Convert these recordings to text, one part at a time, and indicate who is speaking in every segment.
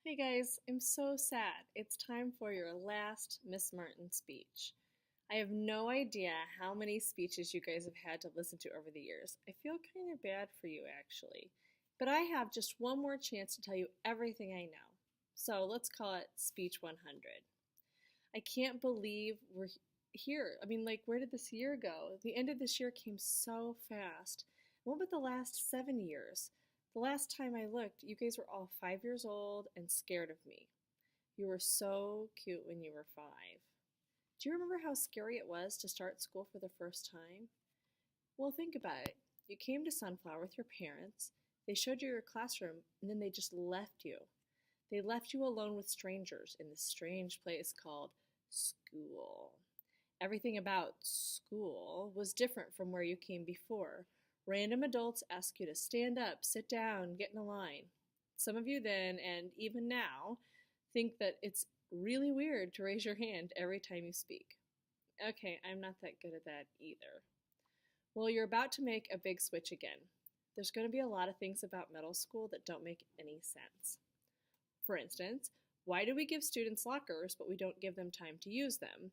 Speaker 1: Hey guys, I'm so sad. It's time for your last Miss Martin speech. I have no idea how many speeches you guys have had to listen to over the years. I feel kind of bad for you actually. But I have just one more chance to tell you everything I know. So let's call it Speech 100. I can't believe we're here. Where did this year go? The end of this year came so fast. What about the last 7 years? The last time I looked, you guys were all 5 years old and scared of me. You were so cute when you were 5. Do you remember how scary it was to start school for the first time? Well, think about it. You came to Sunflower with your parents, they showed you your classroom, and then they just left you. They left you alone with strangers in this strange place called school. Everything about school was different from where you came before. Random adults ask you to stand up, sit down, get in a line. Some of you then, and even now, think that it's really weird to raise your hand every time you speak. Okay, I'm not that good at that either. Well, you're about to make a big switch again. There's going to be a lot of things about middle school that don't make any sense. For instance, why do we give students lockers but we don't give them time to use them?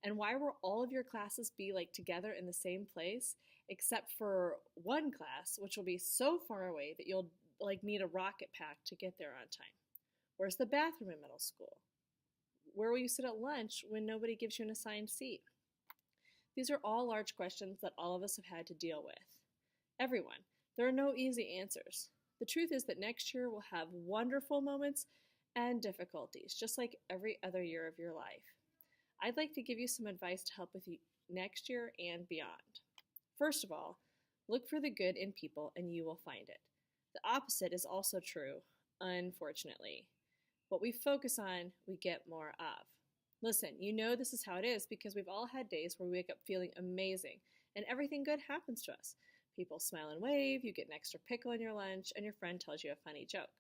Speaker 1: And why will all of your classes be like together in the same place except for one class which will be so far away that you'll like need a rocket pack to get there on time? Where's the bathroom in middle school? Where will you sit at lunch when nobody gives you an assigned seat? These are all large questions that all of us have had to deal with. Everyone. There are no easy answers. The truth is that next year will have wonderful moments and difficulties, just like every other year of your life. I'd like to give you some advice to help with you next year and beyond. First of all, look for the good in people and you will find it. The opposite is also true, unfortunately. What we focus on, we get more of. Listen, you know this is how it is because we've all had days where we wake up feeling amazing and everything good happens to us. People smile and wave, you get an extra pickle in your lunch, and your friend tells you a funny joke.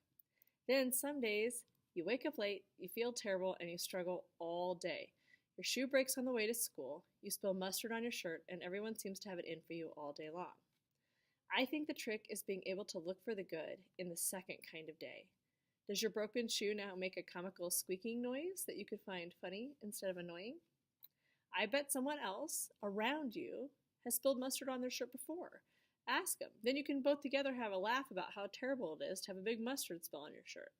Speaker 1: Then some days, you wake up late, you feel terrible, and you struggle all day. Your shoe breaks on the way to school, you spill mustard on your shirt, and everyone seems to have it in for you all day long. I think the trick is being able to look for the good in the second kind of day. Does your broken shoe now make a comical squeaking noise that you could find funny instead of annoying? I bet someone else around you has spilled mustard on their shirt before. Ask them. Then you can both together have a laugh about how terrible it is to have a big mustard spill on your shirt.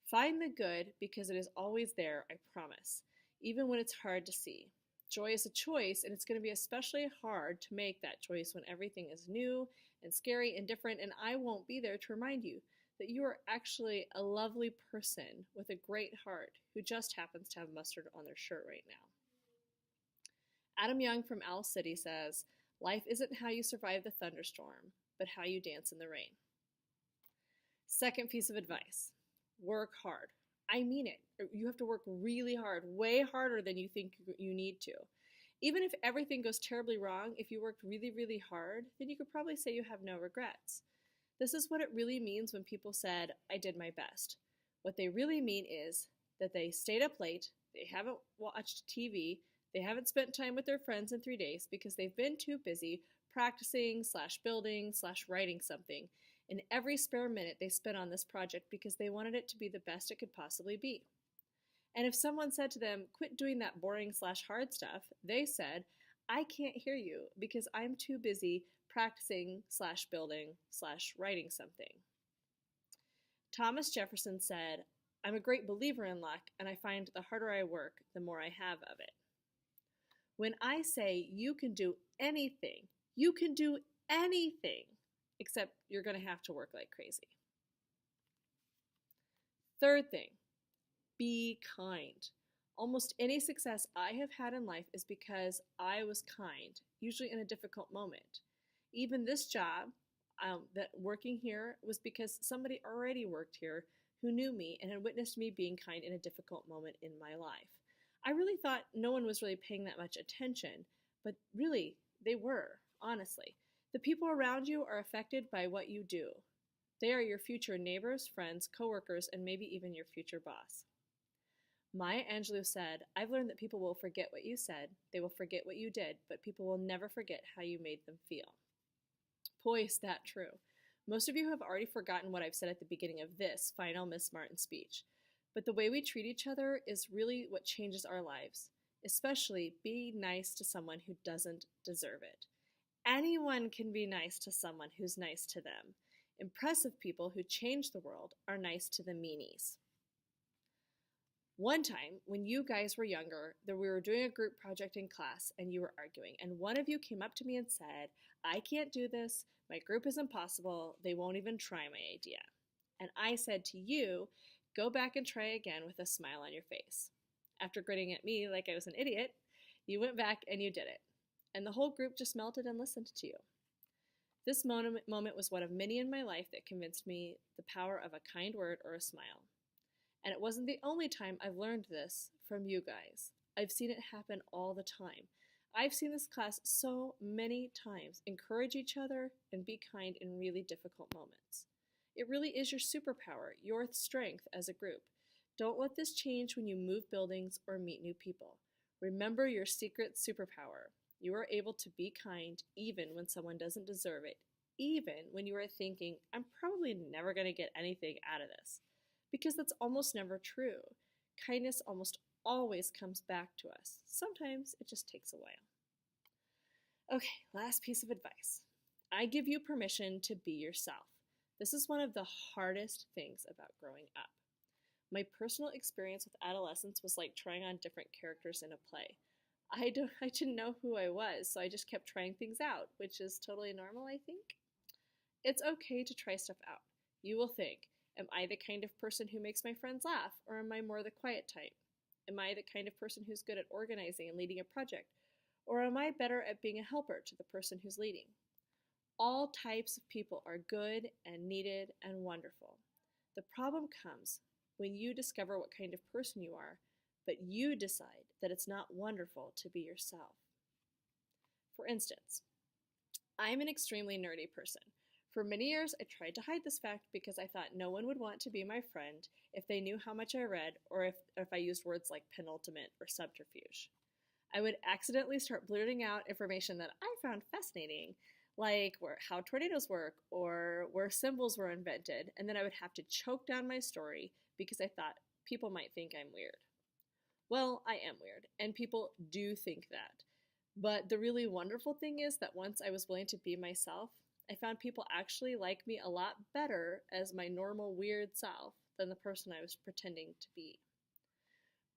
Speaker 1: Find the good because it is always there, I promise, even when it's hard to see. Joy is a choice, and it's going to be especially hard to make that choice when everything is new and scary and different, and I won't be there to remind you that you are actually a lovely person with a great heart who just happens to have mustard on their shirt right now. Adam Young from Owl City says, life isn't how you survive the thunderstorm, but how you dance in the rain. Second piece of advice, work hard. I mean it. You have to work really hard, way harder than you think you need to. Even if everything goes terribly wrong, if you worked really, really hard, then you could probably say you have no regrets. This is what it really means when people said, I did my best. What they really mean is that they stayed up late, they haven't watched TV, they haven't spent time with their friends in 3 days because they've been too busy practicing / building / writing something in every spare minute they spent on this project because they wanted it to be the best it could possibly be. And if someone said to them, quit doing that boring / hard stuff, they said, I can't hear you because I'm too busy practicing / building / writing something. Thomas Jefferson said, I'm a great believer in luck, and I find the harder I work, the more I have of it. When I say you can do anything, you can do anything, except you're going to have to work like crazy. Third thing, be kind. Almost any success I have had in life is because I was kind, usually in a difficult moment. Even this job, that working here, was because somebody already worked here who knew me and had witnessed me being kind in a difficult moment in my life. I really thought no one was really paying that much attention, but really, they were, honestly. The people around you are affected by what you do. They are your future neighbors, friends, coworkers, and maybe even your future boss. Maya Angelou said, I've learned that people will forget what you said, they will forget what you did, but people will never forget how you made them feel. Boy, is that true. Most of you have already forgotten what I've said at the beginning of this final Miss Martin speech, but the way we treat each other is really what changes our lives, especially be nice to someone who doesn't deserve it. Anyone can be nice to someone who's nice to them. Impressive people who change the world are nice to the meanies. One time, when you guys were younger, we were doing a group project in class and you were arguing, and one of you came up to me and said, "I can't do this, my group is impossible, they won't even try my idea." And I said to you, "Go back and try again with a smile on your face." After grinning at me like I was an idiot, you went back and you did it. And the whole group just melted and listened to you. This moment was one of many in my life that convinced me the power of a kind word or a smile. And it wasn't the only time I've learned this from you guys. I've seen it happen all the time. I've seen this class so many times encourage each other and be kind in really difficult moments. It really is your superpower, your strength as a group. Don't let this change when you move buildings or meet new people. Remember your secret superpower. You are able to be kind even when someone doesn't deserve it, even when you are thinking, "I'm probably never going to get anything out of this." Because that's almost never true. Kindness almost always comes back to us. Sometimes it just takes a while. Okay, last piece of advice. I give you permission to be yourself. This is one of the hardest things about growing up. My personal experience with adolescence was like trying on different characters in a play. I didn't know who I was, so I just kept trying things out, which is totally normal, I think. It's okay to try stuff out. You will think, am I the kind of person who makes my friends laugh, or am I more the quiet type? Am I the kind of person who's good at organizing and leading a project, or am I better at being a helper to the person who's leading? All types of people are good and needed and wonderful. The problem comes when you discover what kind of person you are, but you decide that it's not wonderful to be yourself. For instance, I'm an extremely nerdy person. For many years, I tried to hide this fact because I thought no one would want to be my friend if they knew how much I read or if I used words like penultimate or subterfuge. I would accidentally start blurting out information that I found fascinating, like how tornadoes work or where symbols were invented, and then I would have to choke down my story because I thought people might think I'm weird. Well, I am weird, and people do think that. But the really wonderful thing is that once I was willing to be myself, I found people actually like me a lot better as my normal weird self than the person I was pretending to be.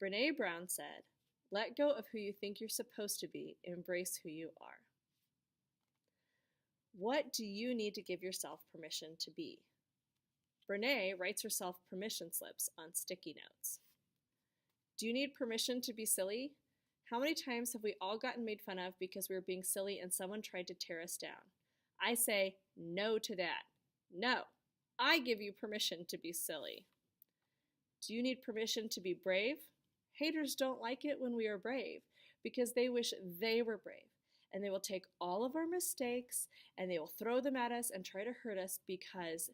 Speaker 1: Brené Brown said, "Let go of who you think you're supposed to be, embrace who you are." What do you need to give yourself permission to be? Brené writes herself permission slips on sticky notes. Do you need permission to be silly? How many times have we all gotten made fun of because we were being silly and someone tried to tear us down? I say no to that. No, I give you permission to be silly. Do you need permission to be brave? Haters don't like it when we are brave because they wish they were brave. And they will take all of our mistakes and they will throw them at us and try to hurt us because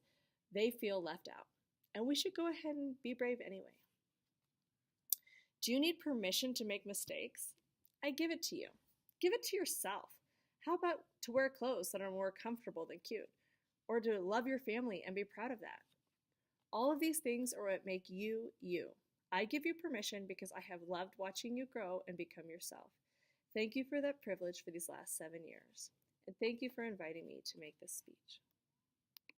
Speaker 1: they feel left out. And we should go ahead and be brave anyway. Do you need permission to make mistakes? I give it to you. Give it to yourself. How about to wear clothes that are more comfortable than cute? Or to love your family and be proud of that? All of these things are what make you, you. I give you permission because I have loved watching you grow and become yourself. Thank you for that privilege for these last 7 years. And thank you for inviting me to make this speech.